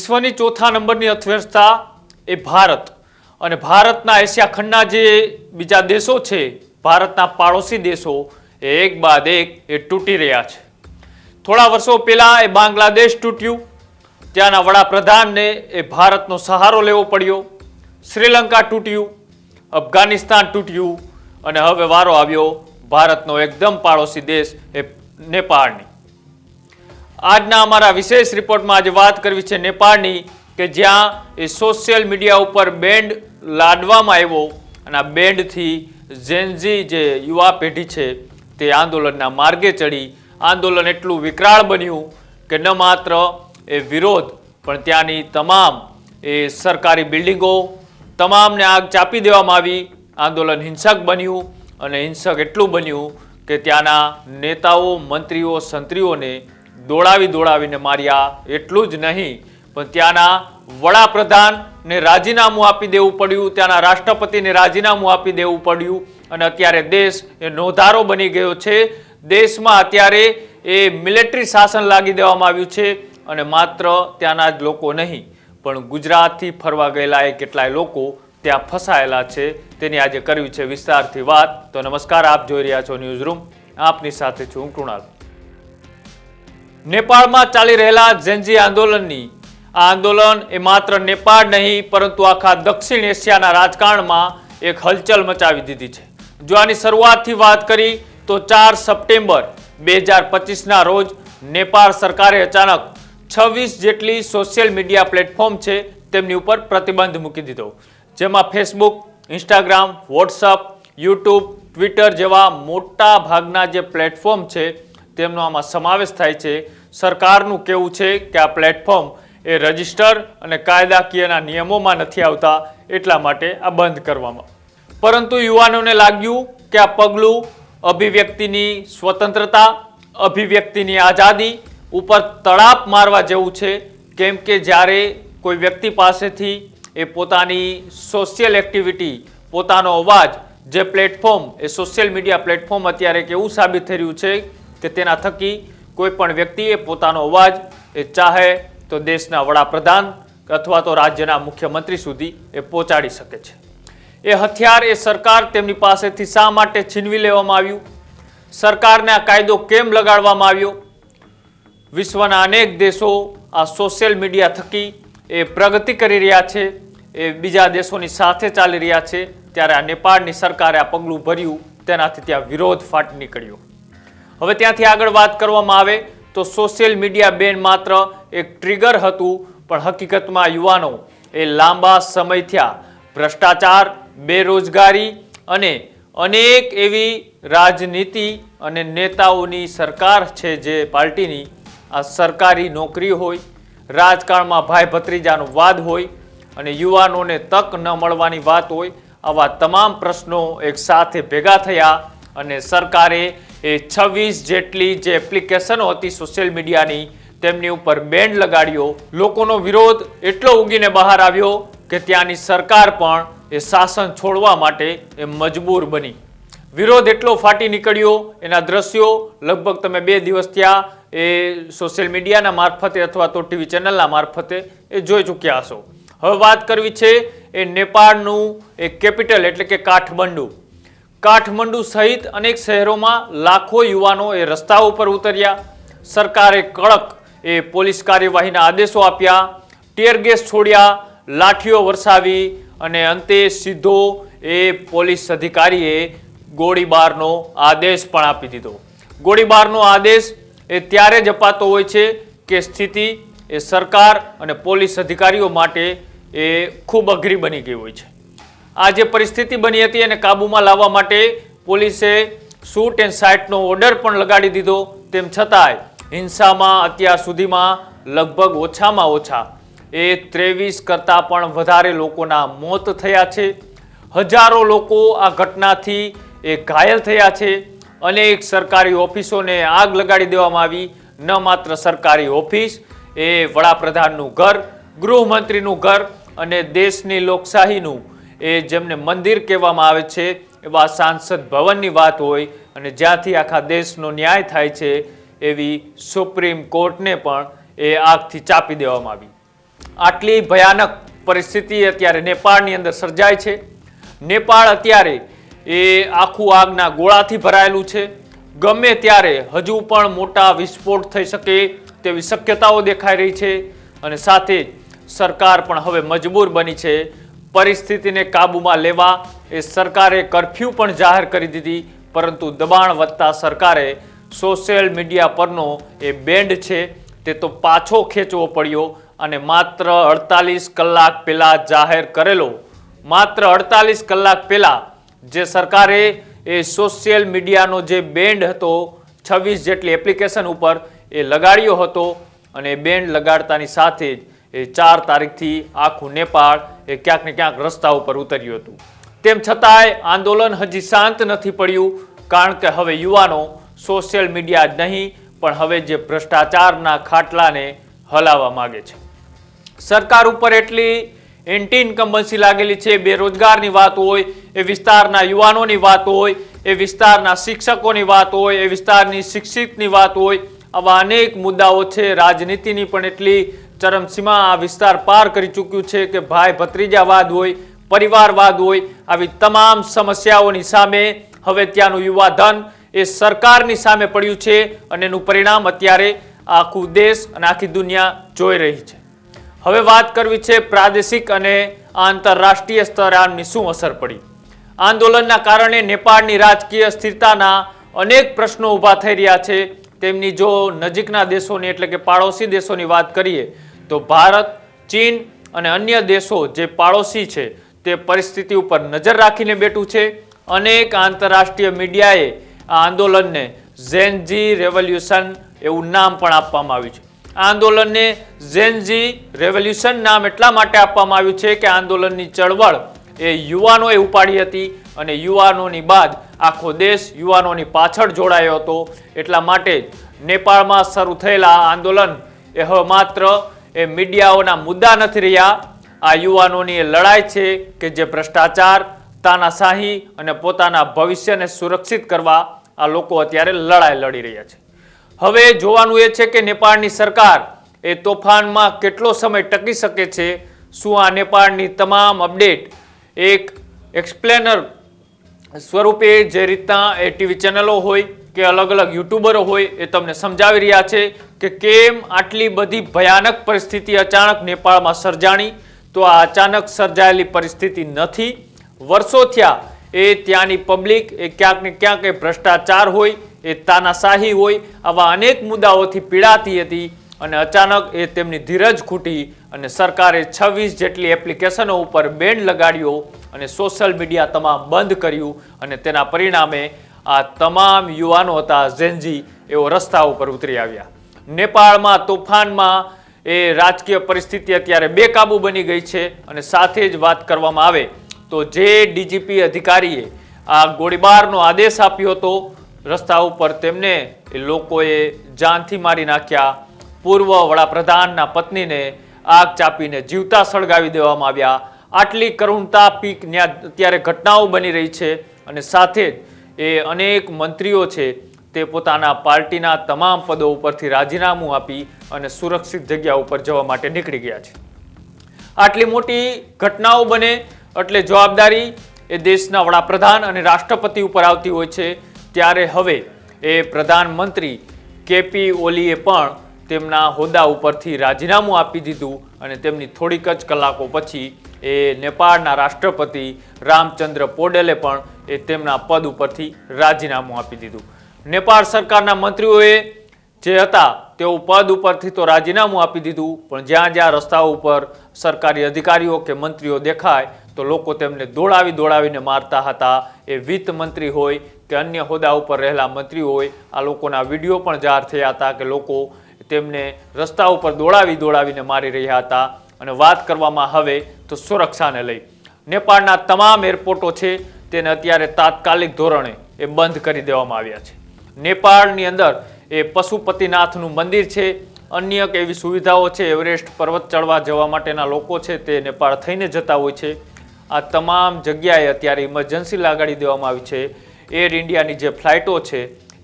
વિશ્વની ચોથા નંબરની અર્થવ્યવસ્થા એ ભારત અને ભારતના એશિયા ખંડના જે બીજા દેશો છે, ભારતના પાડોશી દેશો એ એક બાદ એક એ તૂટી રહ્યા છે. થોડા વર્ષો પહેલા એ બાંગ્લાદેશ તૂટ્યું, ત્યાંના વડાપ્રધાનને એ ભારતનો સહારો લેવો પડ્યો. શ્રીલંકા તૂટ્યું, અફઘાનિસ્તાન તૂટ્યું અને હવે વારો આવ્યો ભારતનો એકદમ પાડોશી દેશ એ નેપાળની. આજના અમારા વિશેષ રિપોર્ટમાં આજે વાત કરવી છે નેપાળની, કે જ્યાં એ સોશિયલ મીડિયા ઉપર બેન્ડ લાદવામાં આવ્યો અને આ બેન્ડથી ઝેનઝી જે યુવા પેઢી છે તે આંદોલનના માર્ગે ચડી. આંદોલન એટલું વિકરાળ બન્યું કે ન માત્ર એ વિરોધ પણ ત્યાંની તમામ એ સરકારી બિલ્ડિંગો તમામને આગ ચાપી દેવામાં આવી. આંદોલન હિંસક બન્યું અને હિંસક એટલું બન્યું કે ત્યાંના નેતાઓ, મંત્રીઓ, સંત્રીઓને દોડાવીને માર્યા. એટલું જ નહીં પણ ત્યાંના વડાપ્રધાનને રાજીનામું આપી દેવું પડ્યું, ત્યાંના રાષ્ટ્રપતિને રાજીનામું આપી દેવું પડ્યું અને અત્યારે દેશ એ નોંધારો બની ગયો છે. દેશમાં અત્યારે એ મિલિટરી શાસન લાગી દેવામાં આવ્યું છે અને માત્ર ત્યાંના જ લોકો નહીં પણ ગુજરાતથી ફરવા ગયેલા એ કેટલાય લોકો ત્યાં ફસાયેલા છે. તેની આજે કરવી છે વિસ્તારથી વાત. તો નમસ્કાર, આપ જોઈ રહ્યા છો ન્યૂઝ રૂમ. આપની સાથે છું હું કૃણાલ. નેપાળમાં ચાલી રહેલા ઝેનઝી આંદોલનની આ આંદોલન એ માત્ર નેપાળ નહીં પરંતુ આખા દક્ષિણ એશિયાના રાજકારણમાં એક હલચલ મચાવી દીધી છે. જો આની શરૂઆતથી વાત કરી તો 4 સપ્ટેમ્બર 2025ના રોજ નેપાળ સરકારે અચાનક 26 જેટલી સોશિયલ મીડિયા પ્લેટફોર્મ છે તેમની ઉપર પ્રતિબંધ મૂકી દીધો, જેમાં Facebook, Instagram, WhatsApp, YouTube, Twitter જેવા મોટા ભાગના જે પ્લેટફોર્મ છે તેમનો આમાં સમાવેશ થાય છે. સરકારનું કહેવું છે કે આ પ્લેટફોર્મ એ રજિસ્ટર અને કાયદાકીયના નિયમોમાં નથી આવતા, એટલા માટે આ બંધ કરવામાં. પરંતુ યુવાનોને લાગ્યું કે આ પગલું અભિવ્યક્તિની સ્વતંત્રતા, અભિવ્યક્તિની આઝાદી ઉપર તડાપ મારવા જેવું છે. કેમ કે જ્યારે કોઈ વ્યક્તિ પાસેથી એ પોતાની સોશિયલ એક્ટિવિટી, પોતાનો અવાજ, જે પ્લેટફોર્મ એ સોશિયલ મીડિયા પ્લેટફોર્મ અત્યારે કેવું સાબિત થઈ રહ્યું છે કે તેના થકી કોઈ પણ વ્યક્તિએ પોતાનો અવાજ એ ચાહે તો દેશના વડાપ્રધાન અથવા તો રાજ્યના મુખ્યમંત્રી સુધી એ પહોંચાડી શકે છે. એ હથિયાર એ સરકાર તેમની પાસેથી શા માટે છીનવી લેવામાં આવ્યું? સરકારને આ કાયદો કેમ લગાડવામાં આવ્યો? વિશ્વના અનેક દેશો આ સોશિયલ મીડિયા થકી એ પ્રગતિ કરી રહ્યા છે, એ બીજા દેશોની સાથે ચાલી રહ્યા છે, ત્યારે આ નેપાળની સરકારે આ પગલું ભર્યું, તેનાથી ત્યાં વિરોધ ફાટી નીકળ્યો. હવે ત્યાંથી આગળ વાત કરવામાં આવે તો સોશિયલ મીડિયા બેન માત્ર એક ટ્રિગર હતું, પણ હકીકતમાં યુવાનો એ લાંબા સમયથી ભ્રષ્ટાચાર, બેરોજગારી અને અનેક એવી રાજનીતિ અને નેતાઓની સરકાર છે જે પાર્ટીની આ સરકારી નોકરી હોય, રાજકારણમાં ભાઈ ભત્રીજાનો વાદ હોય અને યુવાનોને તક ન મળવાની વાત હોય, આવા તમામ પ્રશ્નો એક સાથે ભેગા થયા અને સરકારે એ 26 જેટલી જે એપ્લિકેશનો હતી સોશિયલ મીડિયાની તેમની ઉપર બેન્ડ લગાડ્યો. લોકોનો વિરોધ એટલો ઉગીને બહાર આવ્યો કે ત્યાંની સરકાર પણ એ શાસન છોડવા માટે એ મજબૂર બની. વિરોધ એટલો ફાટી નીકળ્યો, એના દ્રશ્યો લગભગ તમે 2 દિવસ ત્યાં એ સોશિયલ મીડિયાના મારફતે અથવા તો ટીવી ચેનલના મારફતે એ જોઈ ચૂક્યા હશો. હવે વાત કરવી છે એ નેપાળનું એ કેપિટલ એટલે કે કાઠમંડુ. કાઠમંડુ સહિત અનેક શહેરોમાં લાખો યુવાનો એ રસ્તા ઉપર ઉતર્યા. સરકારે કડક એ પોલીસ કાર્યવાહીના આદેશો આપ્યા, ટીયર ગેસ છોડ્યા, લાઠીઓ વરસાવી અને અંતે સીધો એ પોલીસ અધિકારીએ ગોળીબારનો આદેશ પણ આપી દીધો. ગોળીબારનો આદેશ એ ત્યારે જ અપાતો હોય છે કે સ્થિતિ એ સરકાર અને પોલીસ અધિકારીઓ માટે એ ખૂબ અઘરી બની ગઈ હોય છે. આ જે પરિસ્થિતિ બની હતી એને કાબૂમાં લાવવા માટે પોલીસે શૂટ એન્ડ સાઇટનો ઓર્ડર પણ લગાડી દીધો. તેમ છતાંય હિંસામાં અત્યાર સુધીમાં લગભગ ઓછામાં ઓછા એ 23 કરતાં પણ વધારે લોકોના મોત થયા છે. હજારો લોકો આ ઘટનાથી એ ઘાયલ થયા છે. અનેક સરકારી ઓફિસોને આગ લગાડી દેવામાં આવી. ન માત્ર સરકારી ઓફિસ, એ વડાપ્રધાનનું ઘર, ગૃહમંત્રીનું ઘર અને દેશની લોકશાહીનું એ જેમને મંદિર કહેવામાં આવે છે એવા સાંસદ ભવનની વાત હોય અને જ્યાંથી આખા દેશનો ન્યાય થાય છે એવી સુપ્રીમ કોર્ટને પણ એ આગથી ચાપી દેવામાં આવી. આટલી ભયાનક પરિસ્થિતિ અત્યારે નેપાળની અંદર સર્જાય છે. નેપાળ અત્યારે એ આખું આગના ગોળાથી ભરાયેલું છે. ગમે ત્યારે હજુ પણ મોટા વિસ્ફોટ થઈ શકે તેવી શક્યતાઓ દેખાઈ રહી છે. અને સાથે જ સરકાર પણ હવે મજબૂર બની છે પરિસ્થિતિને કાબૂમાં લેવા. એ સરકારે કર્ફ્યુ પણ જાહેર કરી દીધી, પરંતુ દબાણ વધતા સરકારે સોશિયલ મીડિયા પરનો એ બેન્ડ છે તે તો પાછો ખેંચવો પડ્યો અને માત્ર 48 કલાક પહેલા જાહેર કરેલો, માત્ર 48 કલાક પહેલા જે સરકારે એ સોશિયલ મીડિયાનો જે બેન્ડ હતો 26 જેટલી એપ્લિકેશન ઉપર એ લગાડ્યો હતો. અને બેન્ડ લગાડતાની સાથે જ એ 4 તારીખથી આખું નેપાળ એ ક્યાંક ને ક્યાંક રસ્તા ઉપર ઉતર્યું હતું. તેમ છતાંય આંદોલન હજી શાંત નથી પડ્યું, કારણ કે હવે યુવાનો સોશિયલ મીડિયા જ નહીં પણ હવે જે ભ્રષ્ટાચારના ખાટલાને હલાવવા માંગે છે. સરકાર ઉપર એટલી એન્ટી ઇન્કમ્બન્સી લાગેલી છે. બેરોજગારની વાત હોય, એ વિસ્તારના યુવાનોની વાત હોય, એ વિસ્તારના શિક્ષકોની વાત હોય, એ વિસ્તારની શિક્ષિતની વાત હોય, આવા અનેક મુદ્દાઓ છે. રાજનીતિની પણ એટલી ચરમસીમા આ વિસ્તાર પાર કરી ચૂક્યું છે કે ભાઈ ભત્રીજાવાદ હોય, પરિવારવાદ હોય, આવી તમામ સમસ્યાઓની સામે હવે ત્યાંનું યુવા ધન એ સરકારની સામે પડ્યું છે. અને એનું પરિણામ અત્યારે આખું દેશ અને આખી દુનિયા જોઈ રહી છે. હવે વાત કરવી છે પ્રાદેશિક અને આંતરરાષ્ટ્રીય સ્તરે આની શું અસર પડી. આંદોલનના કારણે નેપાળની રાજકીય સ્થિરતાના અનેક પ્રશ્નો ઊભા થઈ રહ્યા છે. તેમની જો નજીકના દેશોની એટલે કે પાડોશી દેશોની વાત કરીએ તો ભારત, ચીન અને અન્ય દેશો જે પાડોશી છે તે પરિસ્થિતિ ઉપર નજર રાખીને બેઠું છે. અનેક આંતરરાષ્ટ્રીય મીડિયાએ આ આંદોલનને ઝેનઝી રેવોલ્યુશન એવું નામ પણ આપવામાં આવ્યું છે. આ આંદોલનને ઝેનઝી રેવોલ્યુશન નામ એટલા માટે આપવામાં આવ્યું છે કે આંદોલનની ચળવળ એ યુવાનોએ ઉપાડી હતી અને યુવાનોની બાદ આખો દેશ યુવાનોની પાછળ જોડાયો હતો. એટલા માટે નેપાળમાં શરૂ થયેલા આંદોલન એ હવે માત્ર એ મીડિયાઓના મુદ્દા નથી રહ્યા. આ યુવાનોની એ લડાઈ છે કે જે ભ્રષ્ટાચાર, તાનાશાહી અને પોતાના ભવિષ્યને સુરક્ષિત કરવા આ લોકો અત્યારે લડાઈ લડી રહ્યા છે. હવે જોવાનું એ છે કે નેપાળની સરકાર એ તોફાનમાં કેટલો સમય ટકી શકે છે. શું આ નેપાળની તમામ અપડેટ એક એક્સપ્લેનર સ્વરૂપે જે રીતના એ ટીવી ચેનલો હોય કે અલગ અલગ યુટ્યુબરો હોય એ તમને સમજાવી રહ્યા છે કે કેમ આટલી બધી ભયાનક પરિસ્થિતિ અચાનક નેપાળમાં સર્જાણી. તો આ અચાનક સર્જાયેલી પરિસ્થિતિ નથી. વર્ષો થયા એ ત્યાંની પબ્લિક એ ક્યાંક ને ક્યાંક એ ભ્રષ્ટાચાર હોય, એ તાનાશાહી હોય, આવા અનેક મુદ્દાઓથી પીડાતી હતી. અને અચાનક એ તેમની ધીરજ ખૂટી અને સરકારે 26 જેટલી એપ્લિકેશનો ઉપર બેન લગાડ્યો અને સોશિયલ મીડિયા તમામ બંધ કર્યું. અને તેના પરિણામે આ તમામ યુવાનો હતા ઝેનઝી એઓ રસ્તા ઉપર ઉતરી આવ્યા. નેપાળમાં તોફાનમાં એ રાજકીય પરિસ્થિતિ અત્યારે બેકાબુ બની ગઈ છે. અને સાથે જ વાત કરવામાં આવે તો જે ડીજીપી અધિકારીએ આ ગોળીબારનો આદેશ આપ્યો હતો રસ્તા ઉપર, તેમને એ લોકોએ જાનથી મારી નાખ્યા. પૂર્વ વડાપ્રધાનના પત્નીને આગ ચાપીને જીવતા સળગાવી દેવામાં આવ્યા. આટલી કરુણતાપીક અત્યારે ઘટનાઓ બની રહી છે. અને સાથે જ એ અનેક મંત્રીઓ છે તે પોતાના પાર્ટીના તમામ પદો ઉપરથી રાજીનામું આપી અને સુરક્ષિત જગ્યા ઉપર જવા માટે નીકળી ગયા છે. આટલી મોટી ઘટનાઓ બને એટલે જવાબદારી એ દેશના વડાપ્રધાન અને રાષ્ટ્રપતિ ઉપર આવતી હોય છે. ત્યારે હવે એ પ્રધાનમંત્રી કેપી ઓલીએ પણ તેમના હોદ્દા ઉપરથી રાજીનામું આપી દીધું અને તેમની થોડીક જ કલાકો પછી એ નેપાળના રાષ્ટ્રપતિ રામચંદ્ર પોડેલે પણ એ તેમના પદ ઉપરથી રાજીનામું આપી દીધું. નેપાળ સરકારના મંત્રીઓએ જે હતા તેઓ પદ ઉપરથી તો રાજીનામું આપી દીધું, પણ જ્યાં જ્યાં રસ્તાઓ ઉપર સરકારી અધિકારીઓ કે મંત્રીઓ દેખાય તો લોકો તેમને દોડાવીને મારતા હતા. એ વિત્ત મંત્રી હોય કે અન્ય હોદ્દા ઉપર રહેલા મંત્રીઓ હોય, આ લોકોના વિડીયો પણ જાહેર થયા હતા કે લોકો તેમને રસ્તા ઉપર દોડાવીને મારી રહ્યા હતા. અને વાત કરવામાં હવે તો સુરક્ષાને લઈ નેપાળના તમામ એરપોર્ટો છે તેને અત્યારે તાત્કાલિક ધોરણે એ બંધ કરી દેવામાં આવ્યા છે. નેપાળની અંદર એ પશુપતિનાથનું મંદિર છે, અન્ય એવી સુવિધાઓ છે. એવરેસ્ટ પર્વત ચડવા જવા માટેના લોકો છે તે નેપાળ થઈને જતા હોય છે. આ તમામ જગ્યાએ અત્યારે ઇમરજન્સી લગાડી દેવામાં આવી છે. એર ઇન્ડિયાની જે ફ્લાઇટો છે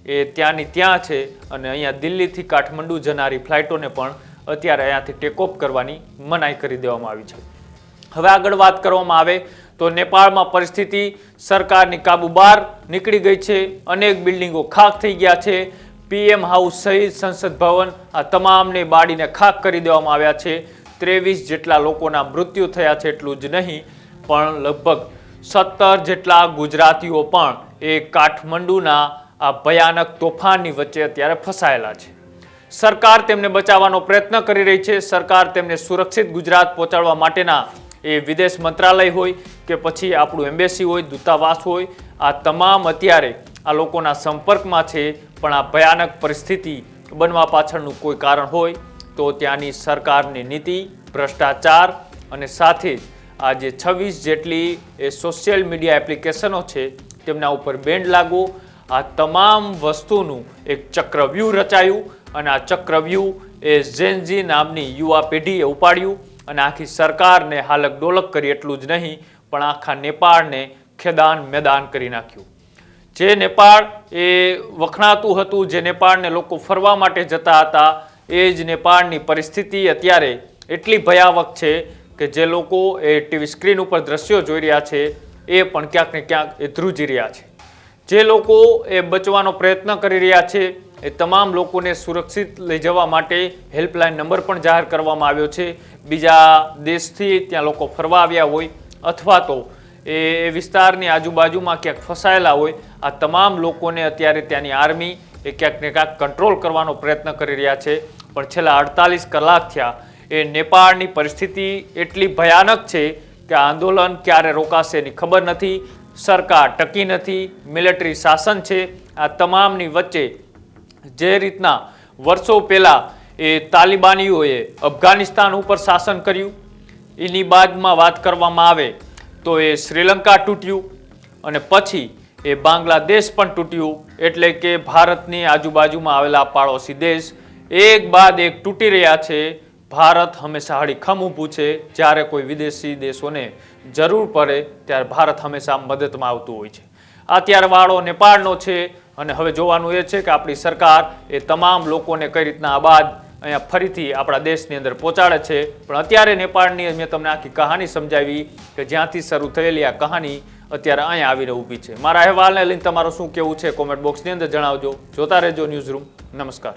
એ ત્યાંની ત્યાં છે અને અહીંયા દિલ્હીથી કાઠમંડુ જનારી ફ્લાઇટોને પણ અત્યારે અહીંયાથી ટેક ઓફ કરવાની મનાઈ કરી દેવામાં આવી છે. હવે આગળ વાત કરવામાં આવે તો નેપાળમાં પરિસ્થિતિ સરકારની કાબુ બહાર નીકળી ગઈ છે. અનેક બિલ્ડિંગો ખાખ થઈ ગયા છે. પીએમ હાઉસ સહિત સંસદ ભવન આ તમામને બાળીને ખાખ કરી દેવામાં આવ્યા છે. 23 જેટલા લોકોના મૃત્યુ થયા છે. એટલું જ નહીં પણ લગભગ 17 જેટલા ગુજરાતીઓ પણ એ કાઠમંડુના આ ભયાનક તોફાનની વચ્ચે અત્યારે ફસાયેલા છે. સરકાર તેમને બચાવવાનો પ્રયત્ન કરી રહી છે. સરકાર તેમને સુરક્ષિત ગુજરાત પહોંચાડવા માટેના એ વિદેશ મંત્રાલય હોય કે પછી આપણું એમ્બેસી હોય, દૂતાવાસ હોય, આ તમામ અત્યારે આ લોકોના સંપર્કમાં છે. પણ આ ભયાનક પરિસ્થિતિ બનવા પાછળનું કોઈ કારણ હોય તો ત્યાંની સરકારની નીતિ, ભ્રષ્ટાચાર અને સાથે જ આ જે 26 જેટલી એ સોશિયલ મીડિયા એપ્લિકેશનો છે તેમના ઉપર બેન્ડ લાગવો, આ તમામ વસ્તુનું એક ચક્રવ્યૂહ રચાયું અને આ ચક્રવ્યૂહ એ ઝેનઝી નામની યુવા પેઢીએ ઉપાડ્યું અને આખી સરકારને હાલક ડોલક કરી. એટલું જ નહીં પણ આખા નેપાળને ખેદાન મેદાન કરી નાખ્યું. જે નેપાળ એ વખણાતું હતું, જે નેપાળને લોકો ફરવા માટે જતા હતા, એ જ નેપાળની પરિસ્થિતિ અત્યારે એટલી ભયાવક છે કે જે લોકો એ ટીવી સ્ક્રીન ઉપર દ્રશ્યો જોઈ રહ્યા છે એ પણ ક્યાંક ને ક્યાંક એ ધ્રુજી રહ્યા છે. જે લોકો એ બચવાનો પ્રયત્ન કરી રહ્યા છે એ તમામ લોકોને સુરક્ષિત લઈ જવા માટે હેલ્પલાઇન નંબર પણ જાહેર કરવામાં આવ્યો છે. બીજા દેશથી ત્યાં લોકો ફરવા આવ્યા હોય અથવા તો એ વિસ્તારની આજુબાજુમાં ક્યાંક ફસાયેલા હોય, આ તમામ લોકોને અત્યારે ત્યાંની આર્મી એ ક્યાંક ને ક્યાંક કંટ્રોલ કરવાનો પ્રયત્ન કરી રહ્યા છે. પણ છેલ્લા 48 કલાક થયા એ નેપાળની પરિસ્થિતિ એટલી ભયાનક છે કે આંદોલન ક્યારે રોકાશે એની ખબર નથી. સરકાર ટકી નથી, મિલિટરી શાસન છે. આ તમામની વચ્ચે જે રીતના વર્ષો પહેલા એ તાલિબાનીઓએ અફઘાનિસ્તાન ઉપર શાસન કર્યું, એની બાદમાં વાત કરવામાં આવે તો એ શ્રીલંકા તૂટ્યું અને પછી એ બાંગ્લાદેશ પણ તૂટ્યું. એટલે કે ભારતની આજુબાજુમાં આવેલા પાડોશી દેશ એક બાદ એક તૂટી રહ્યા છે. ભારત હંમેશા હળીખમ ઊભું છે. જ્યારે કોઈ વિદેશી દેશોને જરૂર પડે ત્યારે ભારત હંમેશા મદદમાં આવતું હોય છે. અત્યારે વાળો નેપાળનો છે અને હવે જોવાનું એ છે કે આપણી સરકાર એ તમામ લોકોને કઈ રીતના આબાદ અહીંયા ફરીથી આપણા દેશની અંદર પહોંચાડે છે. પણ અત્યારે નેપાળની મેં તમને આખી કહાની સમજાવી કે જ્યાંથી શરૂ થયેલી આ કહાની અત્યારે અહીંયા આવીને ઊભી છે. મારા અહેવાલને લઈને તમારું શું કહેવું છે કોમેન્ટ બોક્સની અંદર જણાવજો. જોતા રહેજો ન્યૂઝરૂમ. નમસ્કાર.